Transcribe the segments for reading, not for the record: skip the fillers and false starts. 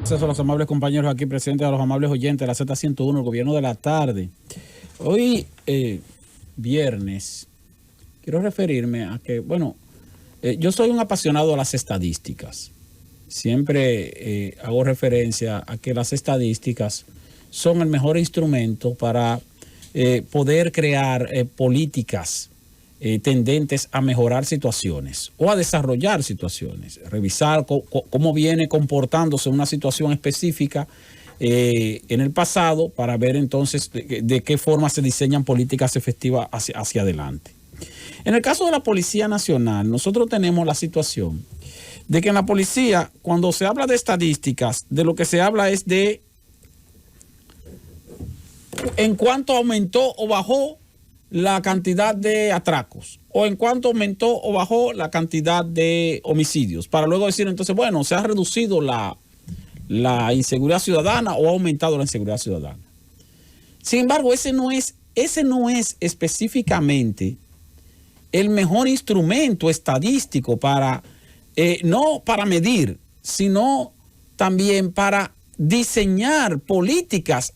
Gracias a los amables compañeros aquí presentes, a los amables oyentes de la Z101, el gobierno de la tarde. Hoy, viernes, quiero referirme a que, yo soy un apasionado de las estadísticas. Siempre hago referencia a que las estadísticas son el mejor instrumento para poder crear políticas tendentes a mejorar situaciones o a desarrollar situaciones, revisar cómo viene comportándose una situación específica en el pasado para ver entonces de qué forma se diseñan políticas efectivas hacia adelante. En el caso de la Policía Nacional, nosotros tenemos la situación de que en la policía, cuando se habla de estadísticas, de lo que se habla es de en cuánto aumentó o bajó la cantidad de atracos, o en cuánto aumentó o bajó la cantidad de homicidios, para luego decir entonces, bueno, se ha reducido la inseguridad ciudadana o ha aumentado la inseguridad ciudadana. Sin embargo, ese no es específicamente el mejor instrumento estadístico para, no para medir, sino también para diseñar políticas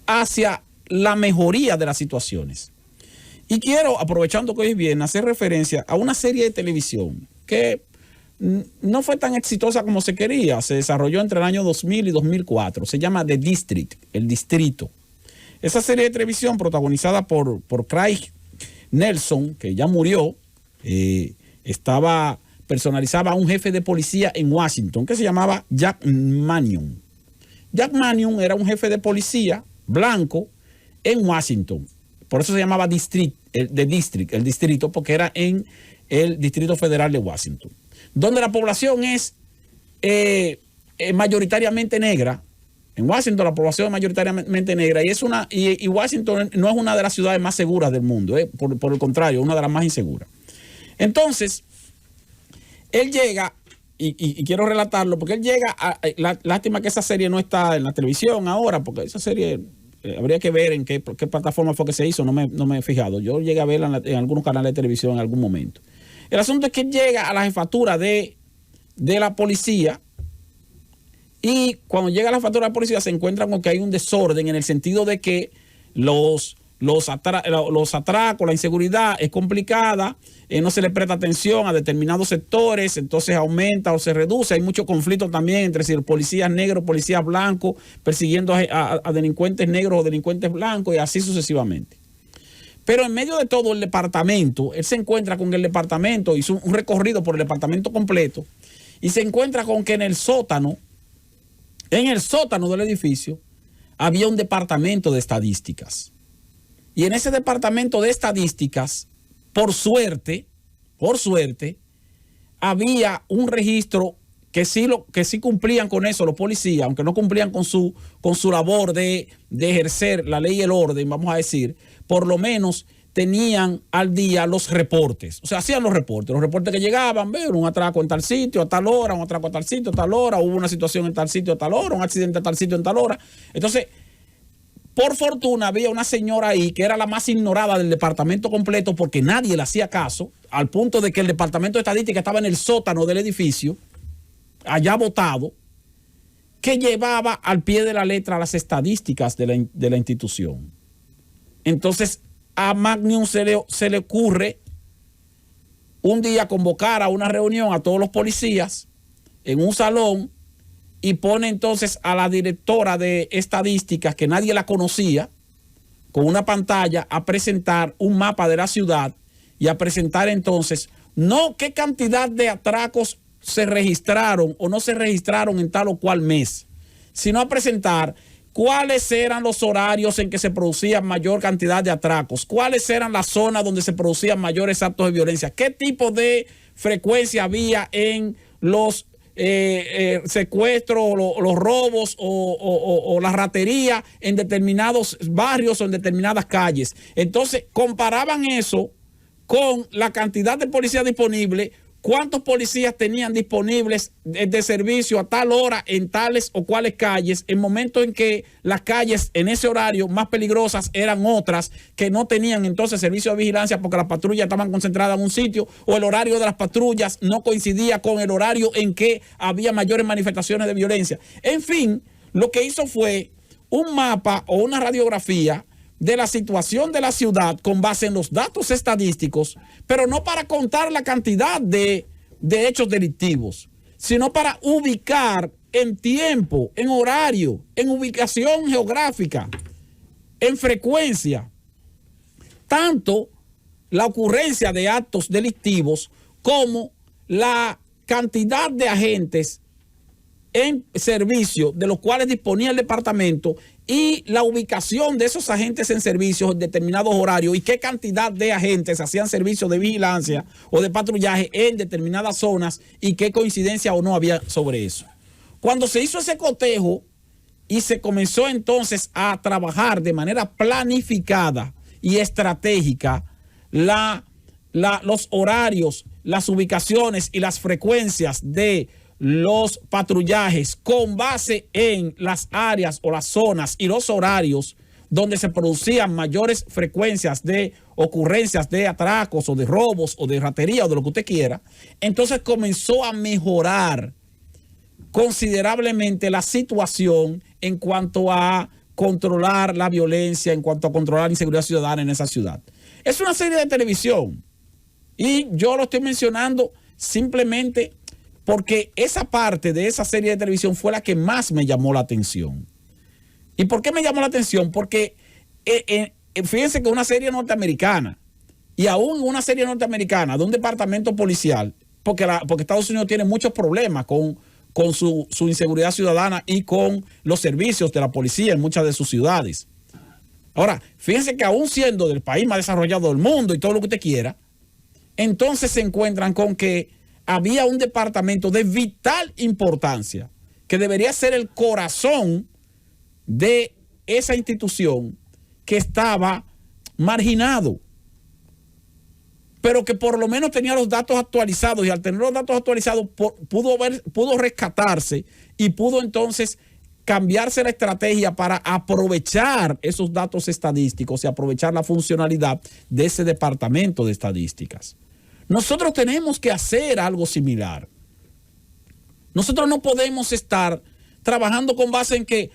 hacia la mejoría de las situaciones. Y quiero, aprovechando que hoy es viernes, hacer referencia a una serie de televisión que no fue tan exitosa como se quería. Se desarrolló entre el año 2000 y 2004. Se llama The District, el distrito. Esa serie de televisión protagonizada por Craig Nelson, que ya murió, personalizaba a un jefe de policía en Washington que se llamaba Jack Manion. Jack Manion era un jefe de policía blanco en Washington. Por eso se llamaba el distrito, porque era en el Distrito Federal de Washington, donde la población es mayoritariamente negra. En Washington la población es mayoritariamente negra y Washington no es una de las ciudades más seguras del mundo, por el contrario, es una de las más inseguras. Entonces, él llega, y quiero relatarlo, porque él llega, lástima que esa serie no está en la televisión ahora, porque esa serie habría que ver en qué plataforma fue que se hizo, no me he fijado. Yo llegué a verla en algunos canales de televisión en algún momento. El asunto es que él llega a la jefatura de la policía, y cuando llega a la jefatura de la policía se encuentra con que hay un desorden en el sentido de que los atracos, la inseguridad es complicada, no se le presta atención a determinados sectores, entonces aumenta o se reduce. Hay mucho conflicto también entre si policías negros, policías blancos, persiguiendo a delincuentes negros o delincuentes blancos y así sucesivamente. Pero en medio de todo el departamento, él se encuentra con el departamento, hizo un recorrido por el departamento completo y se encuentra con que en el sótano del edificio había un departamento de estadísticas. Y en ese departamento de estadísticas, por suerte, había un registro que sí cumplían con eso los policías, aunque no cumplían con su labor de ejercer la ley y el orden, vamos a decir, por lo menos tenían al día los reportes. O sea, hacían los reportes que llegaban, ver un atraco en tal sitio a tal hora, un atraco a tal sitio a tal hora, hubo una situación en tal sitio a tal hora, un accidente a tal sitio en tal hora. Entonces, por fortuna había una señora ahí que era la más ignorada del departamento completo porque nadie le hacía caso, al punto de que el departamento de estadística estaba en el sótano del edificio, allá botado, que llevaba al pie de la letra las estadísticas de la institución. Entonces, a Magnum se le ocurre un día convocar a una reunión a todos los policías en un salón y pone entonces a la directora de estadísticas, que nadie la conocía, con una pantalla a presentar un mapa de la ciudad y a presentar entonces no qué cantidad de atracos se registraron o no se registraron en tal o cual mes, sino a presentar cuáles eran los horarios en que se producían mayor cantidad de atracos, cuáles eran las zonas donde se producían mayores actos de violencia, qué tipo de frecuencia había en los secuestros, los robos o la ratería en determinados barrios o en determinadas calles. Entonces comparaban eso con la cantidad de policía disponible, cuántos policías tenían disponibles de servicio a tal hora en tales o cuales calles, en momentos en que las calles en ese horario más peligrosas eran otras que no tenían entonces servicio de vigilancia porque las patrullas estaban concentradas en un sitio o el horario de las patrullas no coincidía con el horario en que había mayores manifestaciones de violencia. En fin, lo que hizo fue un mapa o una radiografía de la situación de la ciudad con base en los datos estadísticos, pero no para contar la cantidad de hechos delictivos, sino para ubicar en tiempo, en horario, en ubicación geográfica, en frecuencia, tanto la ocurrencia de actos delictivos como la cantidad de agentes en servicio de los cuales disponía el departamento y la ubicación de esos agentes en servicio en determinados horarios y qué cantidad de agentes hacían servicio de vigilancia o de patrullaje en determinadas zonas y qué coincidencia o no había sobre eso. Cuando se hizo ese cotejo y se comenzó entonces a trabajar de manera planificada y estratégica los horarios, las ubicaciones y las frecuencias de los patrullajes con base en las áreas o las zonas y los horarios donde se producían mayores frecuencias de ocurrencias de atracos o de robos o de ratería o de lo que usted quiera, entonces comenzó a mejorar considerablemente la situación en cuanto a controlar la violencia, en cuanto a controlar la inseguridad ciudadana en esa ciudad. Es una serie de televisión y yo lo estoy mencionando simplemente porque esa parte de esa serie de televisión fue la que más me llamó la atención. ¿Y por qué me llamó la atención? Porque fíjense que una serie norteamericana, y aún una serie norteamericana de un departamento policial, porque Estados Unidos tiene muchos problemas con su inseguridad ciudadana y con los servicios de la policía en muchas de sus ciudades. Ahora, fíjense que aún siendo del país más desarrollado del mundo y todo lo que usted quiera, entonces se encuentran con que había un departamento de vital importancia que debería ser el corazón de esa institución que estaba marginado, pero que por lo menos tenía los datos actualizados y al tener los datos actualizados pudo rescatarse y pudo entonces cambiarse la estrategia para aprovechar esos datos estadísticos y aprovechar la funcionalidad de ese departamento de estadísticas. Nosotros tenemos que hacer algo similar. Nosotros no podemos estar trabajando con base en que,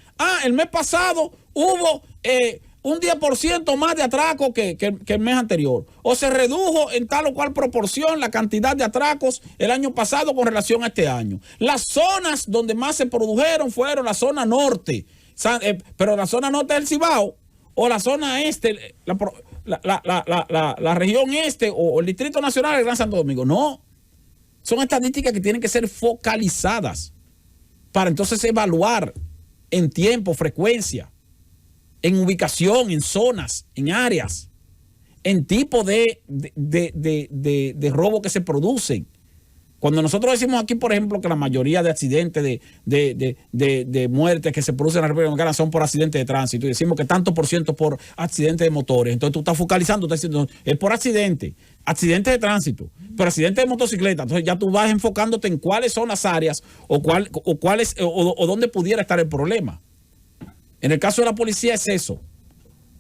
el mes pasado hubo un 10% más de atracos que el mes anterior. O se redujo en tal o cual proporción la cantidad de atracos el año pasado con relación a este año. Las zonas donde más se produjeron fueron la zona norte, pero la zona norte del Cibao o la zona este, la región este o el Distrito Nacional del Gran Santo Domingo. No, son estadísticas que tienen que ser focalizadas para entonces evaluar en tiempo, frecuencia, en ubicación, en zonas, en áreas, en tipo de robo que se producen. Cuando nosotros decimos aquí, por ejemplo, que la mayoría de accidentes, de muertes que se producen en la República Dominicana son por accidentes de tránsito, y decimos que tanto por ciento por accidentes de motores, entonces tú estás focalizando, estás diciendo, es por accidentes de tránsito, por accidentes de motocicleta, entonces ya tú vas enfocándote en cuáles son las áreas o dónde pudiera estar el problema. En el caso de la policía es eso.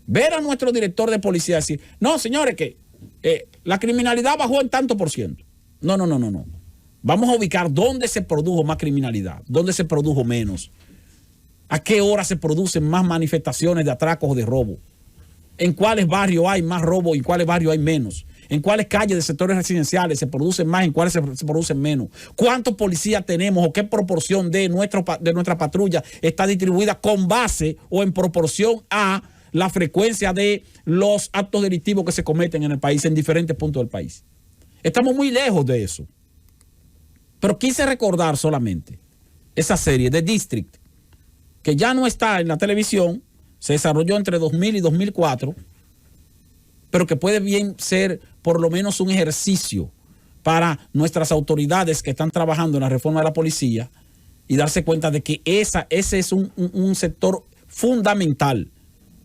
Ver a nuestro director de policía decir, no, señores, que la criminalidad bajó en tanto por ciento. No. Vamos a ubicar dónde se produjo más criminalidad, dónde se produjo menos, a qué hora se producen más manifestaciones de atracos o de robo, en cuáles barrios hay más robo y en cuáles barrios hay menos, en cuáles calles de sectores residenciales se producen más, en cuáles se producen menos, cuántos policías tenemos o qué proporción de nuestra patrulla está distribuida con base o en proporción a la frecuencia de los actos delictivos que se cometen en el país, en diferentes puntos del país. Estamos muy lejos de eso. Pero quise recordar solamente esa serie de District, que ya no está en la televisión, se desarrolló entre 2000 y 2004, pero que puede bien ser por lo menos un ejercicio para nuestras autoridades que están trabajando en la reforma de la policía y darse cuenta de que ese es un sector fundamental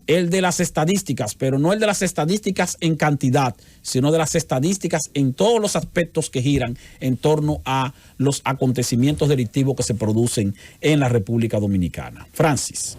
el de las estadísticas, pero no el de las estadísticas en cantidad, sino de las estadísticas en todos los aspectos que giran en torno a los acontecimientos delictivos que se producen en la República Dominicana. Francis.